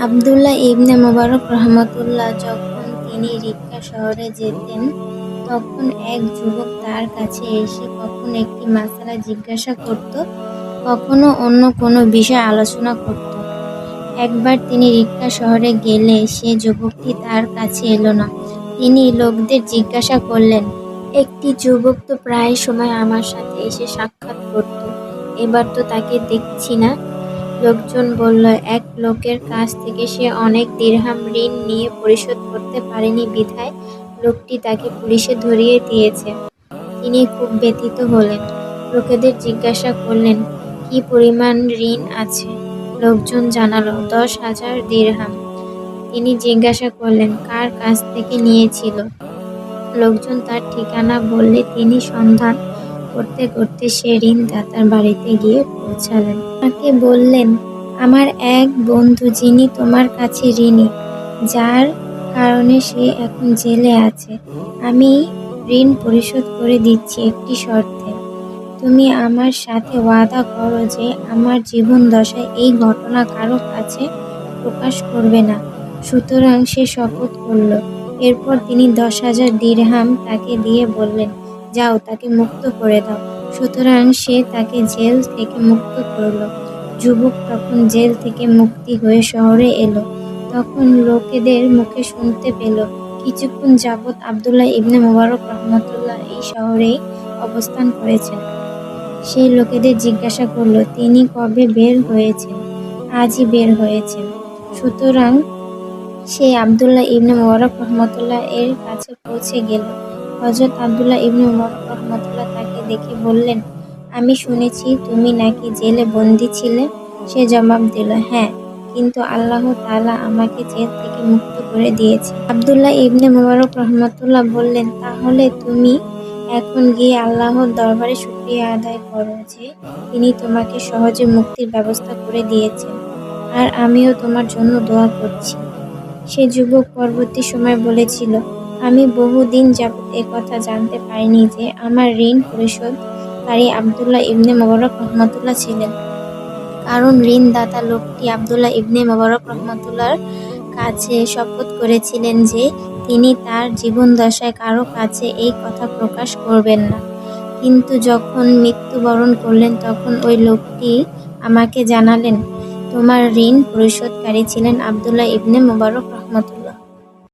আবদুল্লাহ ইবনে মুবারক রহমতুল্লাহ যখন তিনি রিক্কা শহরে যেতেন, তখন এক যুবক তার কাছে এসে কখনো একটি মাসালা জিজ্ঞাসা করত, কখনো অন্য কোনো বিষয় আলোচনা করত। একবার তিনি রিক্কা শহরে গেলে সে যুবকটি তার কাছে এলো না। তিনি লোকদের জিজ্ঞাসা করলেন, একটি যুবক তো প্রায় সময় আমার সাথে এসে সাক্ষাৎ করত, এবার তো তাকে দেখছি না। লোকজন বলল, এক লোকের কাছ থেকে সে অনেক দিরহাম ঋণ নিয়ে পরিশোধ করতে পারেনি বিধায় লোকটি তাকে পুলিশে ধরিয়ে দিয়েছে। তিনি খুব ব্যথিত হলেন। লোকেদের জিজ্ঞাসা করলেন, কি পরিমাণ ঋণ আছে? লোকজন জানালো, 10,000 দিরহাম। তিনি জিজ্ঞাসা করলেন, কার কাছ থেকে নিয়েছিল? লোকজন তার ঠিকানা বললে তিনি সন্ধান করতে করতে সে ঋণদাতার বাড়িতে গিয়ে পৌঁছালেন। তাকে বললেন, আমার এক বন্ধু যিনি তোমার কাছে ঋণী, যার কারণে সে এখন জেলে আছে, আমি ঋণ পরিশোধ করে দিচ্ছি একটি শর্তে। তুমি আমার সাথে ওয়াদা করো যে আমার জীবন দশায় এই ঘটনা কারো কাছে প্রকাশ করবে না। সুতরাং সে শপথ করল। এরপর তিনি 10,000 দিরহাম তাকে দিয়ে বললেন, যাও তাকে মুক্ত করে দাও। সুতরাং সে তাকে জেল থেকে মুক্ত করল। যুবক তখন জেল থেকে মুক্তি হয়ে শহরে এলো। তখন লোকেদের মুখে শুনতে পেল, কিছুক্ষণ যাবৎ আবদুল্লাহ ইবনে মুবারক রহমতুল্লাহ এই শহরেই অবস্থান করেছেন। সে লোকেদের জিজ্ঞাসা করল, তিনি কবে বের হয়েছেন? আজই বের হয়েছেন। সুতরাং সে আবদুল্লাহ ইবনে মুবারক রহমতুল্লাহ এর কাছে পৌঁছে গেল। হযরত আবদুল্লাহ ইবনে মুবারক রহমতুল্লাহ তাকে দেখে বললেন, আমি শুনেছি তুমি নাকি জেলে বন্দী ছিলে। সে জবাব দিল, হ্যাঁ, কিন্তু আল্লাহ তাআলা আমাকে জেল থেকে মুক্ত করে দিয়েছে। আবদুল্লাহ ইবনে মুবারক রহমতুল্লাহ বললেন, তাহলে তুমি এখন গিয়ে আল্লাহর দরবারে শুকরিয়া আদায় করো যে তিনি তোমাকে সহজে মুক্তির ব্যবস্থা করে দিয়েছেন, আর আমিও তোমার জন্য দোয়া করছি। সে যুবক পরবর্তী সময় বলেছিল, আমি বহুদিন যাবৎ একথা জানতে পারিনি যে আমার ঋণ পরিশোধকারী আবদুল্লাহ ইবনে মুবারক রহমতুল্লাহ ছিলেন। কারণ ঋণদাতা লোকটি আবদুল্লাহ ইবনে মুবারক রহমতুল্লাহর কাছে শপথ করেছিলেন যে তিনি তার জীবনদশায় কারো কাছে এই কথা প্রকাশ করবেন না। কিন্তু যখন মৃত্যুবরণ করলেন তখন ওই লোকটি আমাকে জানালেন, তোমার ঋণ পরিশোধকারী ছিলেন আবদুল্লাহ ইবনে মুবারক রহমতুল্লাহ।